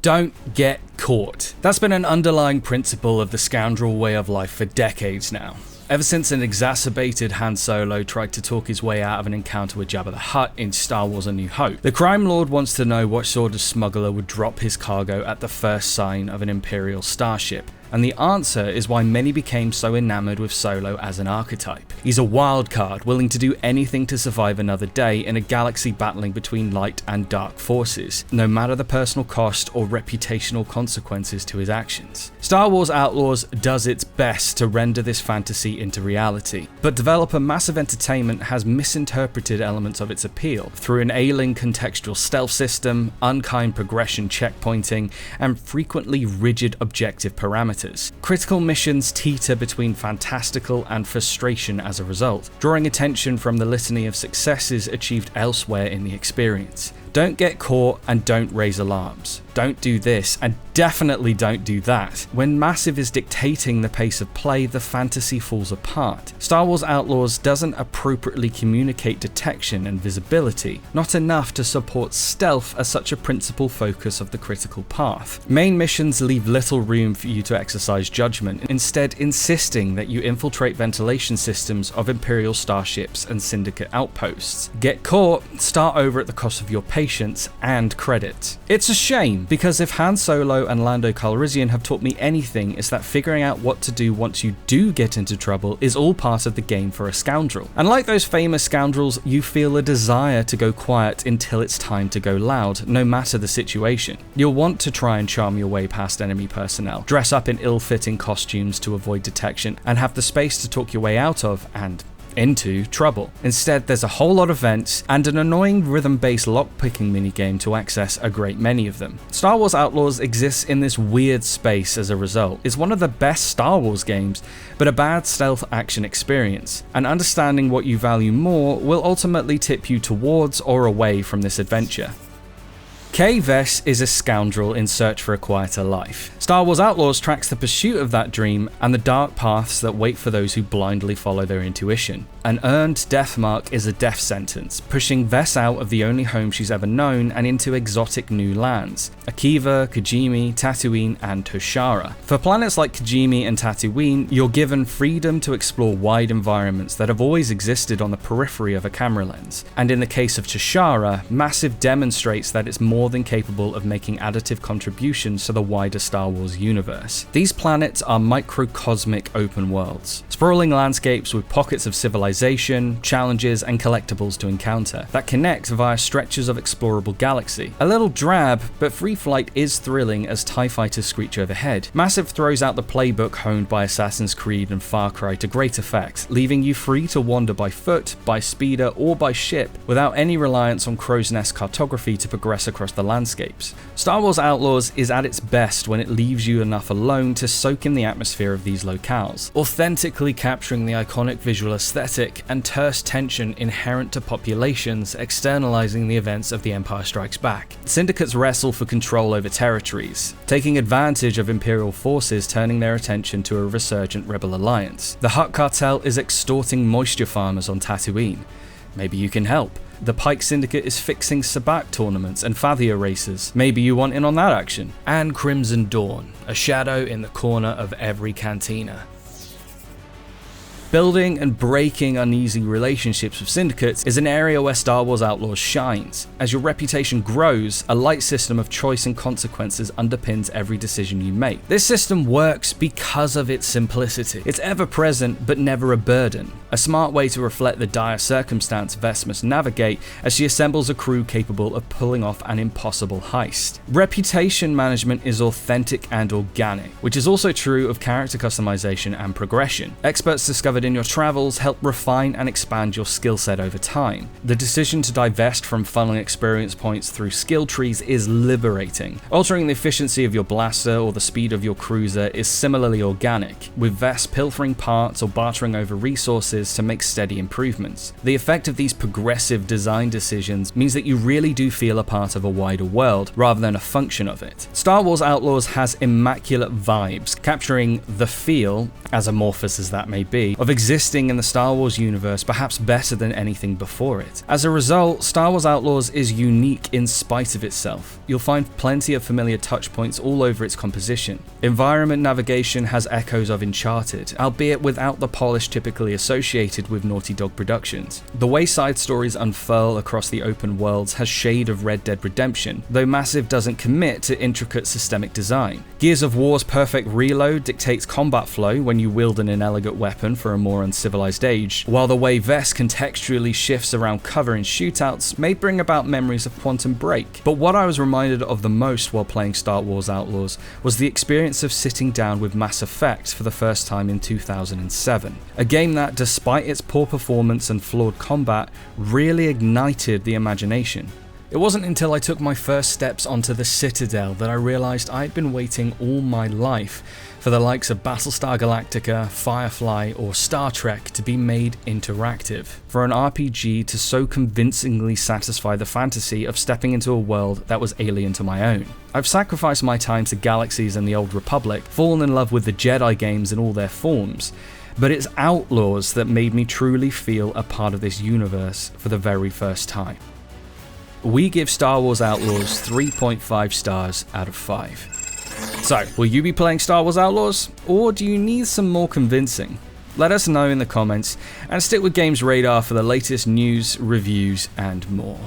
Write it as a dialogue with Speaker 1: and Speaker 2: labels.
Speaker 1: Don't get caught. That's been an underlying principle of the Scoundrel way of life for decades now. Ever since an exacerbated Han Solo tried to talk his way out of an encounter with Jabba the Hutt in Star Wars A New Hope, the crime lord wants to know what sort of smuggler would drop his cargo at the first sign of an Imperial starship. And the answer is why many became so enamored with Solo as an archetype. He's a wild card, willing to do anything to survive another day in a galaxy battling between light and dark forces, no matter the personal cost or reputational consequences to his actions. Star Wars Outlaws does its best to render this fantasy into reality, but developer Massive Entertainment has misinterpreted elements of its appeal through an ailing contextual stealth system, unkind progression checkpointing, and frequently rigid objective parameters. Critical missions teeter between fantastical and frustration as a result, drawing attention from the litany of successes achieved elsewhere in the experience. Don't get caught and don't raise alarms. Don't do this and definitely don't do that. When Massive is dictating the pace of play, the fantasy falls apart. Star Wars Outlaws doesn't appropriately communicate detection and visibility, not enough to support stealth as such a principal focus of the critical path. Main missions leave little room for you to exercise judgment, instead insisting that you infiltrate ventilation systems of Imperial starships and Syndicate outposts. Get caught, start over at the cost of your patience and credit. It's a shame, because if Han Solo and Lando Calrissian have taught me anything, it's that figuring out what to do once you do get into trouble is all part of the game for a scoundrel. And like those famous scoundrels, you feel a desire to go quiet until it's time to go loud, no matter the situation. You'll want to try and charm your way past enemy personnel, dress up in ill-fitting costumes to avoid detection, and have the space to talk your way out of and into trouble. Instead, there's a whole lot of vents and an annoying rhythm-based lockpicking minigame to access a great many of them. Star Wars Outlaws exists in this weird space as a result. It's one of the best Star Wars games, but a bad stealth action experience, and understanding what you value more will ultimately tip you towards or away from this adventure. Kay Vess is a scoundrel in search for a quieter life. Star Wars Outlaws tracks the pursuit of that dream and the dark paths that wait for those who blindly follow their intuition. An earned death mark is a death sentence, pushing Vess out of the only home she's ever known and into exotic new lands: Akiva, Kijimi, Tatooine, and Toshara. For planets like Kijimi and Tatooine, you're given freedom to explore wide environments that have always existed on the periphery of a camera lens. And in the case of Toshara, Massive demonstrates that it's more than capable of making additive contributions to the wider Star Wars universe. These planets are microcosmic open worlds, sprawling landscapes with pockets of civilization, challenges, and collectibles to encounter that connect via stretches of explorable galaxy. A little drab, but free flight is thrilling as TIE fighters screech overhead. Massive throws out the playbook honed by Assassin's Creed and Far Cry to great effect, leaving you free to wander by foot, by speeder, or by ship without any reliance on crow's nest cartography to progress across the landscapes. Star Wars Outlaws is at its best when it leaves you enough alone to soak in the atmosphere of these locales, authentically capturing the iconic visual aesthetic and terse tension inherent to populations externalizing the events of The Empire Strikes Back. Syndicates wrestle for control over territories, taking advantage of Imperial forces turning their attention to a resurgent rebel alliance. The Hutt cartel is extorting moisture farmers on Tatooine. Maybe you can help. The Pike Syndicate is fixing sabacc tournaments and Fathia races. Maybe you want in on that action. And Crimson Dawn, a shadow in the corner of every cantina. Building and breaking uneasy relationships with syndicates is an area where Star Wars Outlaws shines. As your reputation grows, a light system of choice and consequences underpins every decision you make. This system works because of its simplicity. It's ever present but never a burden, a smart way to reflect the dire circumstance Vess must navigate as she assembles a crew capable of pulling off an impossible heist. Reputation management is authentic and organic, which is also true of character customization and progression. Experts discovered in your travels help refine and expand your skill set over time. The decision to divest from funneling experience points through skill trees is liberating. Altering the efficiency of your blaster or the speed of your cruiser is similarly organic, with Vess pilfering parts or bartering over resources to make steady improvements. The effect of these progressive design decisions means that you really do feel a part of a wider world rather than a function of it. Star Wars Outlaws has immaculate vibes, capturing the feel, as amorphous as that may be, of existing in the Star Wars universe perhaps better than anything before it. As a result, Star Wars Outlaws is unique in spite of itself. You'll find plenty of familiar touchpoints all over its composition. Environment navigation has echoes of Uncharted, albeit without the polish typically associated with Naughty Dog Productions. The way side stories unfurl across the open worlds has shade of Red Dead Redemption, though Massive doesn't commit to intricate systemic design. Gears of War's perfect reload dictates combat flow when you wield an inelegant weapon for a more uncivilized age, while the way Vest contextually shifts around cover in shootouts may bring about memories of Quantum Break. But what I was reminded of the most while playing Star Wars Outlaws was the experience of sitting down with Mass Effect for the first time in 2007. A game that, despite its poor performance and flawed combat, really ignited the imagination. It wasn't until I took my first steps onto the Citadel that I realised I'd been waiting all my life for the likes of Battlestar Galactica, Firefly, or Star Trek to be made interactive, for an RPG to so convincingly satisfy the fantasy of stepping into a world that was alien to my own. I've sacrificed my time to Galaxies and the Old Republic, fallen in love with the Jedi games in all their forms, but it's Outlaws that made me truly feel a part of this universe for the very first time. We give Star Wars Outlaws 3.5 stars out of 5. So, will you be playing Star Wars Outlaws, or do you need some more convincing? Let us know in the comments, and stick with GamesRadar for the latest news, reviews, and more.